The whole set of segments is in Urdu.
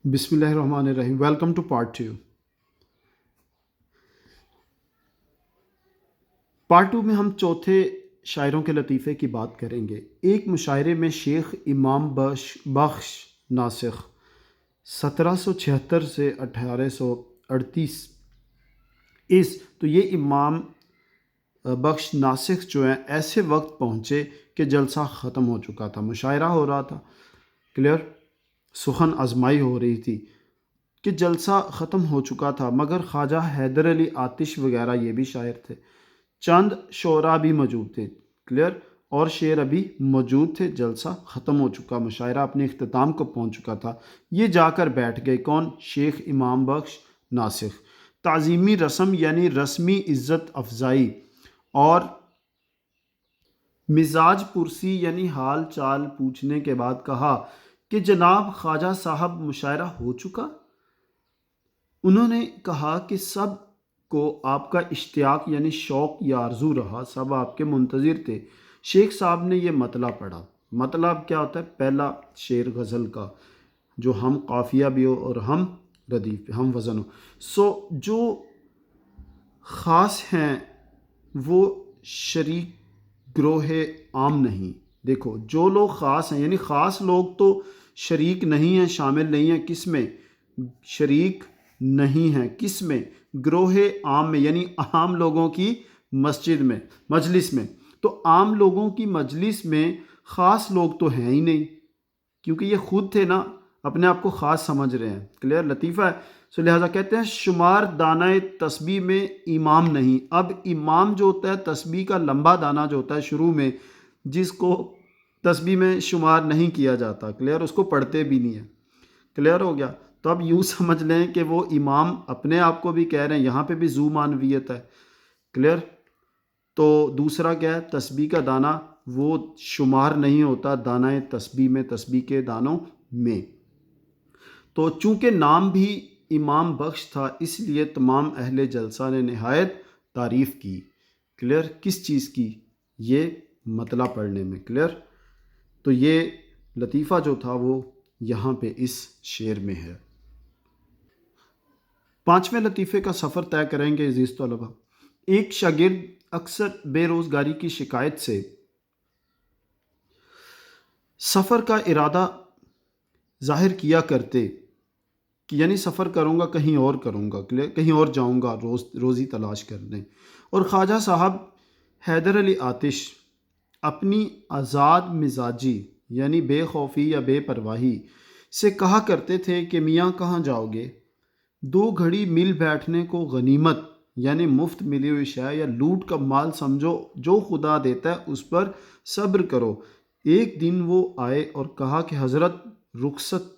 بسم اللہ الرحمن الرحیم. ویلکم ٹو پارٹ ٹو میں ہم چوتھے شاعروں کے لطیفے کی بات کریں گے. ایک مشاعرے میں شیخ امام بخش ناسخ 1776 سے 1838 تو یہ امام بخش ناسخ جو ہیں ایسے وقت پہنچے کہ جلسہ ختم ہو چکا تھا، مشاعرہ ہو رہا تھا، کلیئر، سخن آزمائی ہو رہی تھی کہ جلسہ ختم ہو چکا تھا، مگر خواجہ حیدر علی آتش وغیرہ یہ بھی شاعر تھے، چند شعراء بھی موجود تھے، کلیئر، اور شعر ابھی موجود تھے. جلسہ ختم ہو چکا، مشاعرہ اپنے اختتام کو پہنچ چکا تھا. یہ جا کر بیٹھ گئے. کون؟ شیخ امام بخش ناسخ. تعظیمی رسم یعنی رسمی عزت افزائی اور مزاج پرسی یعنی حال چال پوچھنے کے بعد کہا کہ جناب خواجہ صاحب مشاعرہ ہو چکا؟ انہوں نے کہا کہ سب کو آپ کا اشتیاق یعنی شوق یا آرزو رہا، سب آپ کے منتظر تھے. شیخ صاحب نے یہ مطلع پڑھا. مطلب کیا ہوتا ہے؟ پہلا شعر غزل کا، جو ہم قافیہ بھی ہو اور ہم ردیف ہم وزن ہو. جو خاص ہیں وہ شریک گروہ عام نہیں. دیکھو، جو لوگ خاص ہیں یعنی خاص لوگ تو شریک نہیں ہیں، شامل نہیں ہیں. کس میں شریک نہیں ہیں؟ کس میں؟ گروہ عام میں، یعنی عام لوگوں کی مسجد میں، مجلس میں. تو عام لوگوں کی مجلس میں خاص لوگ تو ہیں ہی نہیں، کیونکہ یہ خود تھے نا، اپنے آپ کو خاص سمجھ رہے ہیں. کلیئر لطیفہ ہے. لہٰذا کہتے ہیں شمار دانہ تسبیح میں امام نہیں. اب امام جو ہوتا ہے تسبیح کا لمبا دانہ جو ہوتا ہے شروع میں، جس کو تسبیح میں شمار نہیں کیا جاتا، کلیئر، اس کو پڑھتے بھی نہیں ہیں. کلیئر ہو گیا؟ تو اب یوں سمجھ لیں کہ وہ امام اپنے آپ کو بھی کہہ رہے ہیں، یہاں پہ بھی ذو معنویت ہے. کلیئر؟ تو دوسرا کیا ہے؟ تسبیح کا دانہ وہ شمار نہیں ہوتا دانہ تسبیح میں، تسبیح کے دانوں میں. تو چونکہ نام بھی امام بخش تھا، اس لیے تمام اہل جلسہ نے نہایت تعریف کی. کلیئر؟ کس چیز کی؟ یہ مطلع پڑھنے میں. کلیئر؟ تو یہ لطیفہ جو تھا وہ یہاں پہ اس شعر میں ہے. پانچویں لطیفے کا سفر طے کریں گے عزیز طلبہ. ایک شاگرد اکثر بے روزگاری کی شکایت سے سفر کا ارادہ ظاہر کیا کرتے کہ یعنی سفر کروں گا، کہیں اور کروں گا، کہیں اور جاؤں گا روزی تلاش کرنے. اور خواجہ صاحب حیدر علی آتش اپنی آزاد مزاجی یعنی بے خوفی یا بے پرواہی سے کہا کرتے تھے کہ میاں کہاں جاؤ گے؟ 2 گھڑی مل بیٹھنے کو غنیمت یعنی مفت ملی ہوئی شے یا لوٹ کا مال سمجھو، جو خدا دیتا ہے اس پر صبر کرو. ایک دن وہ آئے اور کہا کہ حضرت رخصت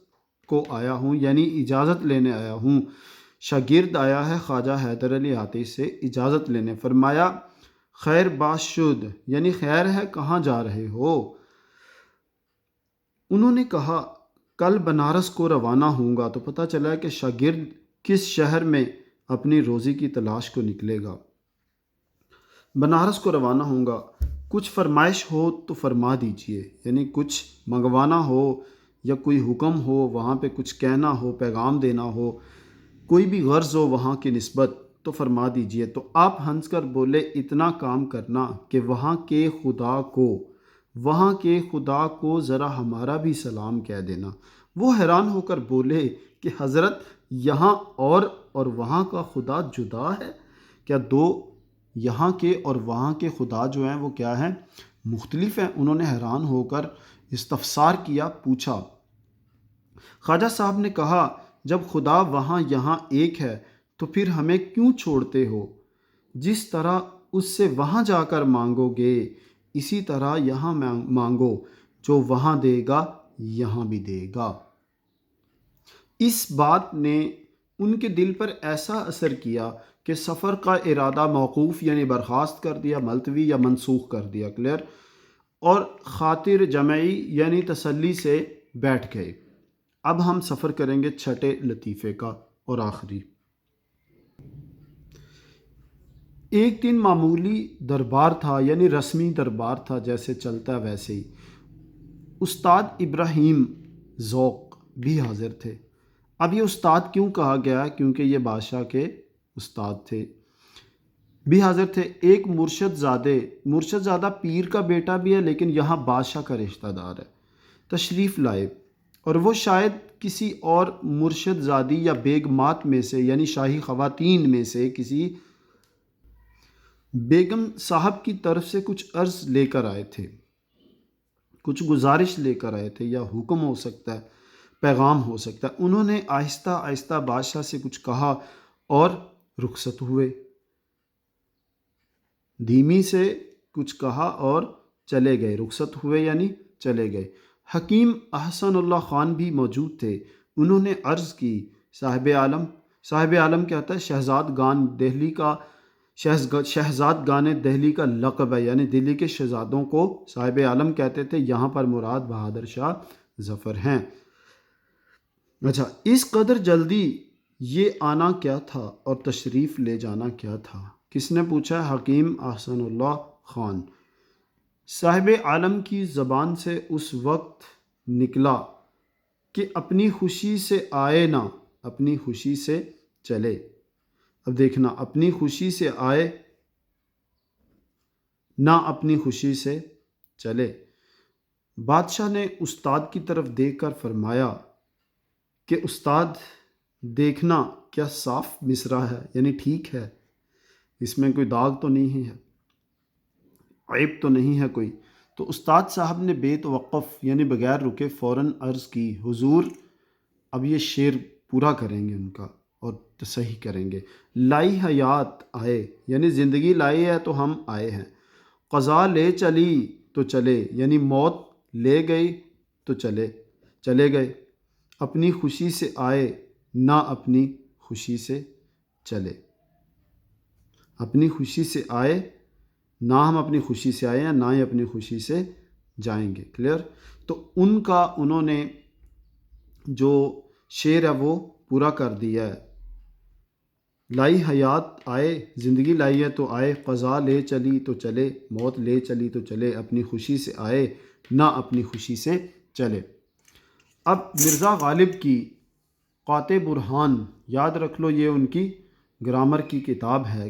کو آیا ہوں، یعنی اجازت لینے آیا ہوں. شاگرد آیا ہے خواجہ حیدر علی آتش سے اجازت لینے. فرمایا خیر باش شد، یعنی خیر ہے، کہاں جا رہے ہو؟ انہوں نے کہا کل بنارس کو روانہ ہوں گا. تو پتہ چلا کہ شاگرد کس شہر میں اپنی روزی کی تلاش کو نکلے گا. بنارس کو روانہ ہوں گا. کچھ فرمائش ہو تو فرما دیجئے، یعنی کچھ منگوانا ہو یا کوئی حکم ہو، وہاں پہ کچھ کہنا ہو، پیغام دینا ہو، کوئی بھی غرض ہو وہاں کی نسبت تو فرما دیجئے. تو آپ ہنس کر بولے اتنا کام کرنا کہ وہاں کے خدا کو ذرا ہمارا بھی سلام کہہ دینا. وہ حیران ہو کر بولے کہ حضرت یہاں اور وہاں کا خدا جدا ہے کیا؟ 2 یہاں کے اور وہاں کے خدا جو ہیں وہ کیا ہیں؟ مختلف ہیں. انہوں نے حیران ہو کر استفسار کیا، پوچھا. خواجہ صاحب نے کہا جب خدا وہاں یہاں ایک ہے تو پھر ہمیں کیوں چھوڑتے ہو؟ جس طرح اس سے وہاں جا کر مانگو گے اسی طرح یہاں مانگو، جو وہاں دے گا یہاں بھی دے گا. اس بات نے ان کے دل پر ایسا اثر کیا کہ سفر کا ارادہ موقوف یعنی برخاست کر دیا، ملتوی یا منسوخ کر دیا. کلیئر؟ اور خاطر جمعی یعنی تسلی سے بیٹھ گئے. اب ہم سفر کریں گے چھٹے لطیفے کا اور آخری. ایک دن معمولی دربار تھا، یعنی رسمی دربار تھا، جیسے چلتا ہے ویسے ہی. استاد ابراہیم ذوق بھی حاضر تھے. اب یہ استاد کیوں کہا گیا؟ کیونکہ یہ بادشاہ کے استاد تھے، بھی حاضر تھے۔ ایک مرشد زادہ پیر کا بیٹا بھی ہے، لیکن یہاں بادشاہ کا رشتہ دار ہے، تشریف لائے، اور وہ شاید کسی اور مرشد زادی یا بیگمات میں سے، یعنی شاہی خواتین میں سے کسی بیگم صاحب کی طرف سے کچھ عرض لے کر آئے تھے، کچھ گزارش لے کر آئے تھے، یا حکم ہو سکتا ہے، پیغام ہو سکتا ہے۔ انہوں نے آہستہ آہستہ بادشاہ سے کچھ کہا اور رخصت ہوئے، دھیمی سے کچھ کہا اور چلے گئے، رخصت ہوئے یعنی چلے گئے۔ حکیم احسن اللہ خان بھی موجود تھے۔ انہوں نے عرض کی، صاحب عالم کہتا ہے شہزاد گان دہلی کا لقب ہے، یعنی دلی کے شہزادوں کو صاحب عالم کہتے تھے، یہاں پر مراد بہادر شاہ ظفر ہیں۔ اچھا، اس قدر جلدی یہ آنا کیا تھا اور تشریف لے جانا کیا تھا؟ کس نے پوچھا؟ حکیم احسن اللہ خان۔ صاحب عالم کی زبان سے اس وقت نکلا کہ اپنی خوشی سے آئے نہ اپنی خوشی سے چلے۔ اب دیکھنا، اپنی خوشی سے آئے نہ اپنی خوشی سے چلے۔ بادشاہ نے استاد کی طرف دیکھ کر فرمایا کہ استاد دیکھنا کیا صاف مصرع ہے، یعنی ٹھیک ہے، اس میں کوئی داغ تو نہیں ہے، عیب تو نہیں ہے کوئی؟ تو استاد صاحب نے بے توقف یعنی بغیر رکے فوراً عرض کی، حضور اب یہ شعر پورا کریں گے ان کا اور تصحیح کریں گے۔ لائی حیات آئے، یعنی زندگی لائی ہے تو ہم آئے ہیں۔ قضا لے چلی تو چلے، یعنی موت لے گئی تو چلے گئے۔ اپنی خوشی سے آئے نہ اپنی خوشی سے چلے۔ اپنی خوشی سے آئے، نہ ہم اپنی خوشی سے آئے ہیں، نہ ہی اپنی خوشی سے جائیں گے۔ کلیئر؟ تو انہوں نے جو شعر ہے وہ پورا کر دیا ہے۔ لائی حیات آئے، زندگی لائی ہے تو آئے، قضا لے چلی تو چلے، موت لے چلی تو چلے، اپنی خوشی سے آئے نہ اپنی خوشی سے چلے۔ اب مرزا غالب کی قاطع برہان، یاد رکھ لو یہ ان کی گرامر کی کتاب ہے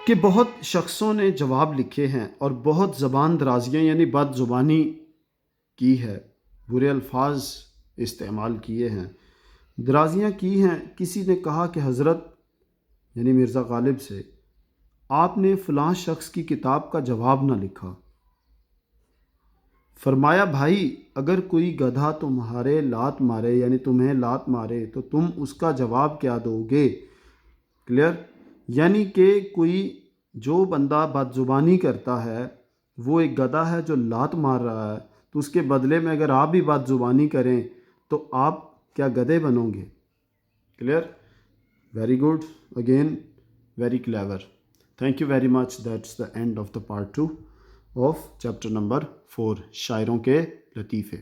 کہ بہت شخصوں نے جواب لکھے ہیں اور بہت زبان درازیاں یعنی بد زبانی کی ہے، برے الفاظ استعمال کیے ہیں، درازیاں کی ہیں۔ کسی نے کہا کہ حضرت یعنی مرزا غالب سے، آپ نے فلاں شخص کی کتاب کا جواب نہ لکھا۔ فرمایا، بھائی اگر کوئی گدھا تمہارے لات مارے یعنی تمہیں لات مارے تو تم اس کا جواب کیا دو گے؟ کلیئر؟ یعنی کہ کوئی جو بندہ بد زبانی کرتا ہے وہ ایک گدھا ہے جو لات مار رہا ہے، تو اس کے بدلے میں اگر آپ بھی بد زبانی کریں تو آپ کیا گدھے بنو گے؟ Clear? Very good, again very clever. Thank you very much. That's the and of the part 2 of chapter number 4 شاعروں کے لطیفے.